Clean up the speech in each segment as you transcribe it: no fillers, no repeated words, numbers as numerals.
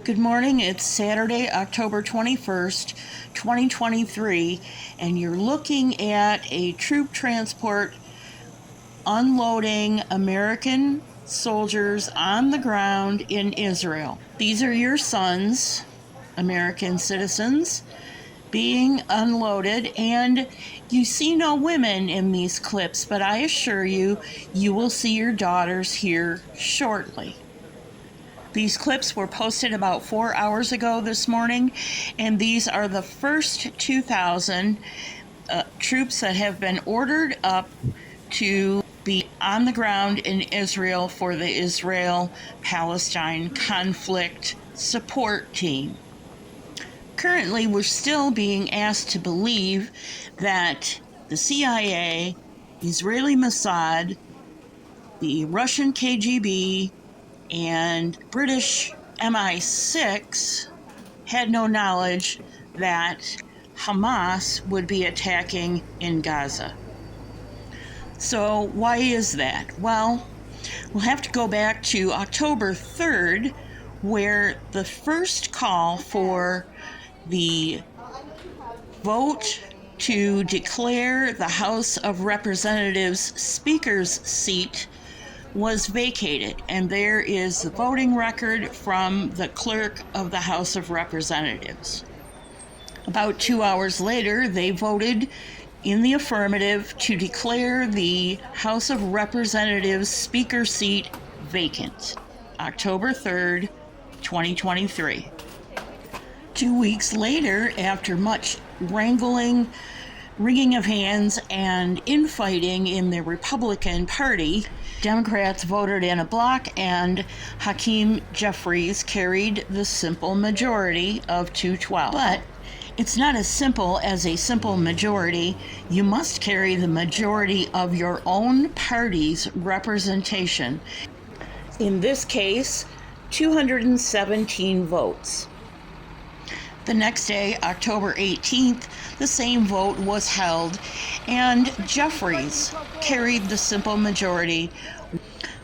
Good morning. It's Saturday, October 21st, 2023, and you're looking at a troop transport unloading American soldiers on the ground in Israel. These are your sons, American citizens, being unloaded, and you see no women in these clips, but I assure you, you will see your daughters here shortly. These clips were posted about 4 hours ago this morning, and these are the first 2,000 troops that have been ordered up to be on the ground in Israel for the Israel-Palestine conflict support team. Currently, we're still being asked to believe that the CIA, Israeli Mossad, the Russian KGB, and British MI6 had no knowledge that Hamas would be attacking in Gaza. So why is that? Well, we'll have to go back to October 3rd, where the first call for the vote to declare the House of Representatives Speaker's seat was vacated, and there is the voting record from the Clerk of the House of Representatives. About 2 hours later, they voted in the affirmative to declare the House of Representatives Speaker seat vacant, October 3rd, 2023. 2 weeks later, after much wrangling, wringing of hands, and infighting in the Republican Party, Democrats voted in a bloc, and Hakeem Jeffries carried the simple majority of 212. But it's not as simple as a simple majority. You must carry the majority of your own party's representation. In this case, 217 votes. The next day, October 18th, the same vote was held, and Jeffries carried the simple majority,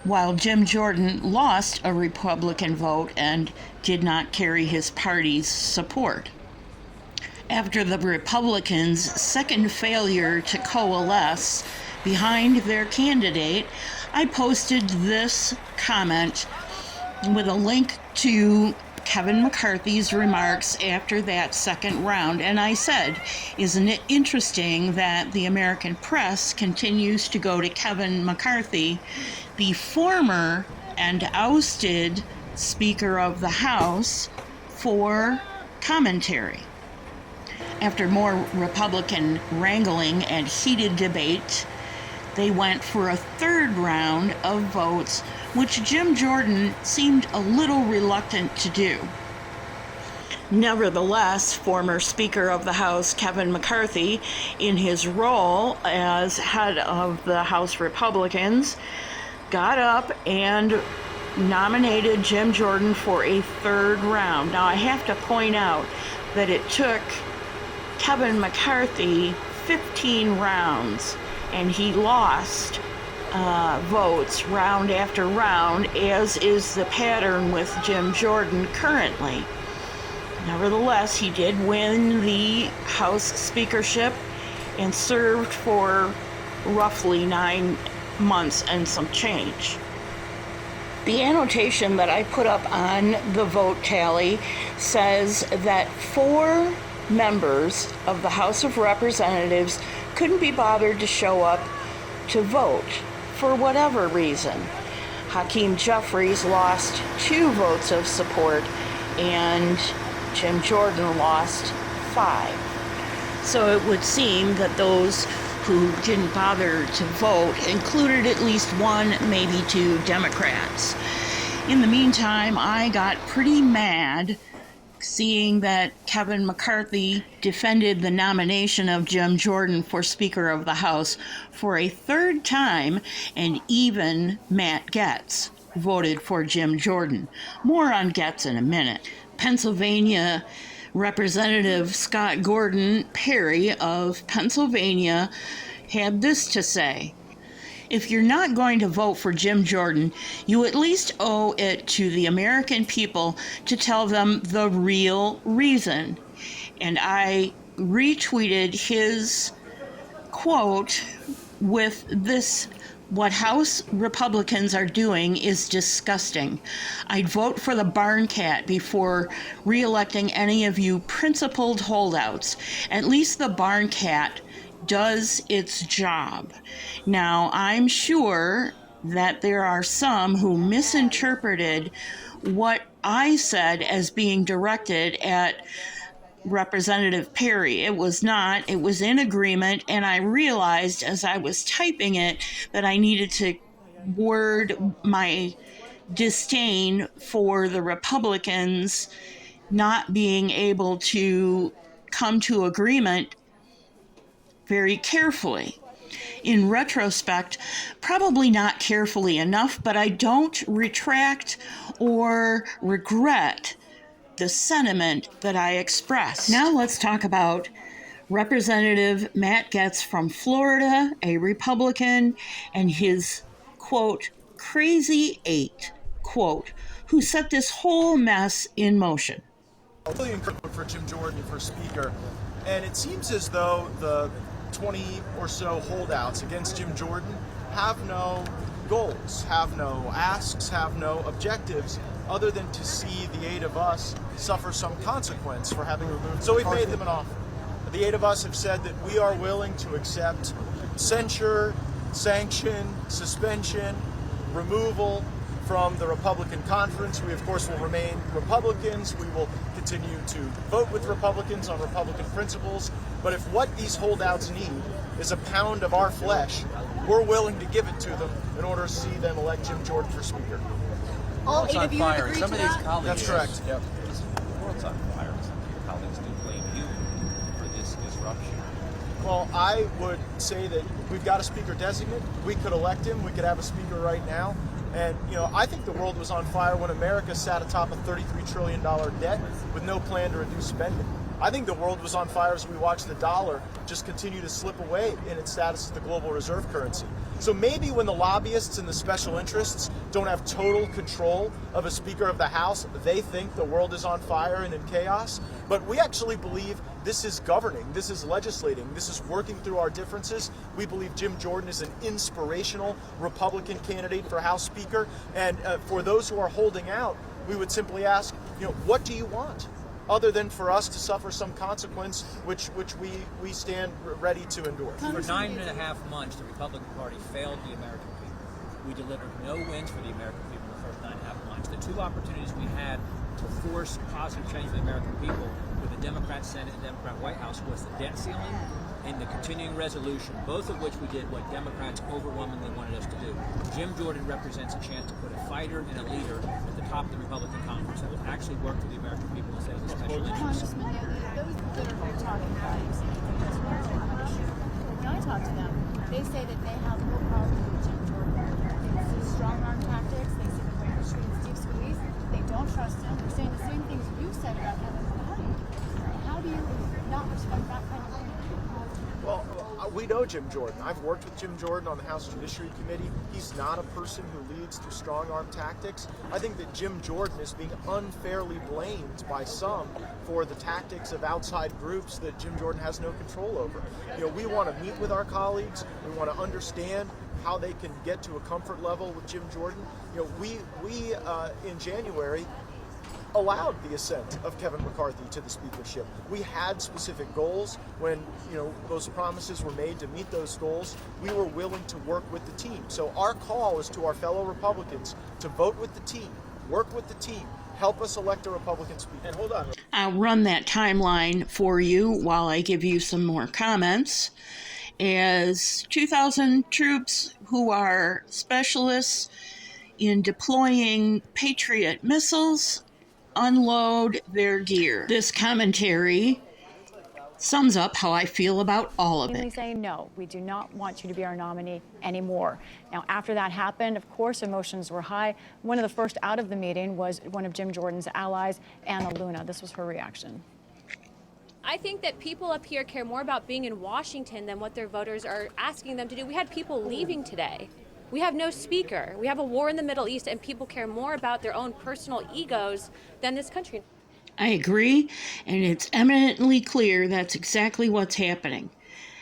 while Jim Jordan lost a Republican vote and did not carry his party's support. After the Republicans' second failure to coalesce behind their candidate, I posted this comment with a link to Kevin McCarthy's remarks after that second round, and I said, isn't it interesting that the American press continues to go to Kevin McCarthy, the former and ousted Speaker of the House, for commentary? After more Republican wrangling and heated debate, they went for a third round of votes, which Jim Jordan seemed a little reluctant to do. Nevertheless, former Speaker of the House Kevin McCarthy, in his role as head of the House Republicans, got up and nominated Jim Jordan for a third round. Now, I have to point out that it took Kevin McCarthy 15 rounds, and he lost votes round after round, as is the pattern with Jim Jordan currently. Nevertheless, he did win the House speakership and served for roughly 9 months and some change. The annotation that I put up on the vote tally says that 4 members of the House of Representatives couldn't be bothered to show up to vote for whatever reason. Hakeem Jeffries lost 2 votes of support, and Jim Jordan lost 5. So it would seem that those who didn't bother to vote included at least 1, maybe 2 Democrats. In the meantime, I got pretty mad seeing that Kevin McCarthy defended the nomination of Jim Jordan for Speaker of the House for a third time, and even Matt Gaetz voted for Jim Jordan. More on Gaetz in a minute. Pennsylvania Representative Scott Gordon Perry of Pennsylvania had this to say: If you're not going to vote for Jim Jordan, you at least owe it to the American people to tell them the real reason. And I retweeted his quote with this: "What House Republicans are doing is disgusting. I'd vote for the barn cat before reelecting any of you principled holdouts. At least the barn cat does its job." Now, I'm sure that there are some who misinterpreted what I said as being directed at Representative Perry. It was not. It was in agreement, and I realized as I was typing it that I needed to word my disdain for the Republicans not being able to come to agreement very carefully. In retrospect, probably not carefully enough, but I don't retract or regret the sentiment that I expressed. Now let's talk about Representative Matt Gaetz from Florida, a Republican, and his, quote, crazy eight, quote, who set this whole mess in motion. Really encouraging for Jim Jordan for Speaker, and it seems as though the 20 or so holdouts against Jim Jordan have no goals, have no asks, have no objectives other than to see the 8 of us suffer some consequence for having removed. So we've made them an offer. The 8 of us have said that we are willing to accept censure, sanction, suspension, removal from the Republican conference. We, of course, will remain Republicans. We will continue to vote with Republicans on Republican principles. But if what these holdouts need is a pound of our flesh, we're willing to give it to them in order to see them elect Jim Jordan for Speaker. All 8 of you have agreed to that? That's correct. Yep. The world's on fire. Some of your colleagues do blame you for this disruption. Well, I would say that we've got a speaker designate. We could elect him. We could have a speaker right now. And, I think the world was on fire when America sat atop a $33 trillion debt with no plan to reduce spending. I think the world was on fire as we watched the dollar just continue to slip away in its status as the global reserve currency. So maybe when the lobbyists and the special interests don't have total control of a Speaker of the House, they think the world is on fire and in chaos. But we actually believe this is governing, this is legislating, this is working through our differences. We believe Jim Jordan is an inspirational Republican candidate for House Speaker. And for those who are holding out, we would simply ask, what do you want? Other than for us to suffer some consequence, which we stand ready to endure. For 9.5 months, the Republican Party failed the American people. We delivered no wins for the American people in the first 9.5 months. The two opportunities we had to force positive change for the American people with the Democrat Senate and Democrat White House was the debt ceiling and the continuing resolution, both of which we did what Democrats overwhelmingly wanted us to do. Jim Jordan represents a chance to put a fighter and a leader at the top of the Republican Congress that will actually work for the American people instead of the special interests. Congressman, those that are talking about it, when I talk to them, they say that they have no problem with Jim Jordan. They see strong arm tactics, they see the way deep squeeze, they don't trust him. They're saying the same things you said about him. How do you not respect that kind of thing? Well, we know Jim Jordan. I've worked with Jim Jordan on the House Judiciary Committee. He's not a person who leads through strong-arm tactics. I think that Jim Jordan is being unfairly blamed by some for the tactics of outside groups that Jim Jordan has no control over. We want to meet with our colleagues. We want to understand how they can get to a comfort level with Jim Jordan. We in January allowed the ascent of Kevin McCarthy to the speakership. We had specific goals. When those promises were made to meet those goals, we were willing to work with the team. So our call is to our fellow Republicans to vote with the team, work with the team, help us elect a Republican speaker. And hold on. I'll run that timeline for you while I give you some more comments. As 2,000 troops who are specialists in deploying Patriot missiles unload their gear. This commentary sums up how I feel about all of it. Saying, no, we do not want you to be our nominee anymore. Now, after that happened, of course, emotions were high. One of the first out of the meeting was one of Jim Jordan's allies, Anna Luna. This was her reaction. I think that people up here care more about being in Washington than what their voters are asking them to do. We had people leaving today. We have no speaker. We have a war in the Middle East, and people care more about their own personal egos than this country. I agree, and it's eminently clear that's exactly what's happening.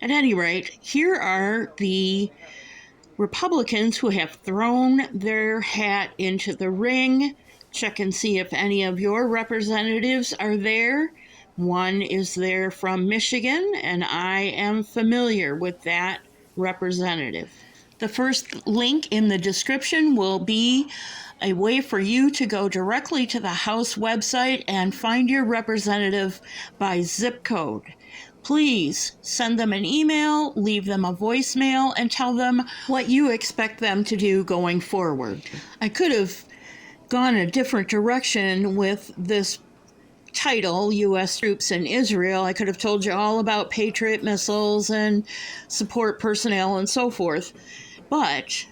At any rate, here are the Republicans who have thrown their hat into the ring. Check and see if any of your representatives are there. One is there from Michigan, and I am familiar with that representative. The first link in the description will be a way for you to go directly to the House website and find your representative by zip code. Please send them an email, leave them a voicemail, and tell them what you expect them to do going forward. I could have gone a different direction with this title, U.S. Troops in Israel. I could have told you all about Patriot missiles and support personnel and so forth. But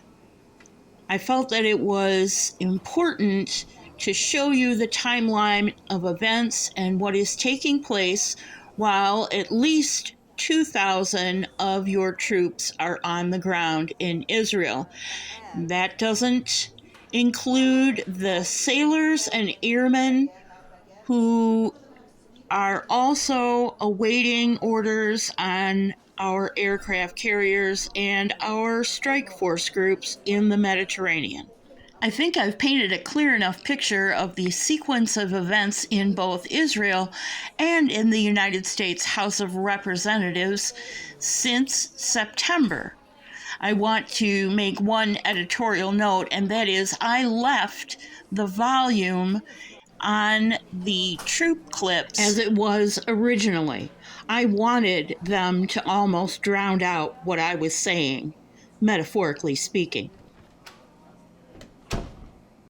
I felt that it was important to show you the timeline of events and what is taking place while at least 2,000 of your troops are on the ground in Israel. That doesn't include the sailors and airmen who are also awaiting orders on our aircraft carriers and our strike force groups in the Mediterranean. I think I've painted a clear enough picture of the sequence of events in both Israel and in the United States House of Representatives since September. I want to make one editorial note, and that is I left the volume on the troop clips as it was originally. I wanted them to almost drown out what I was saying, metaphorically speaking.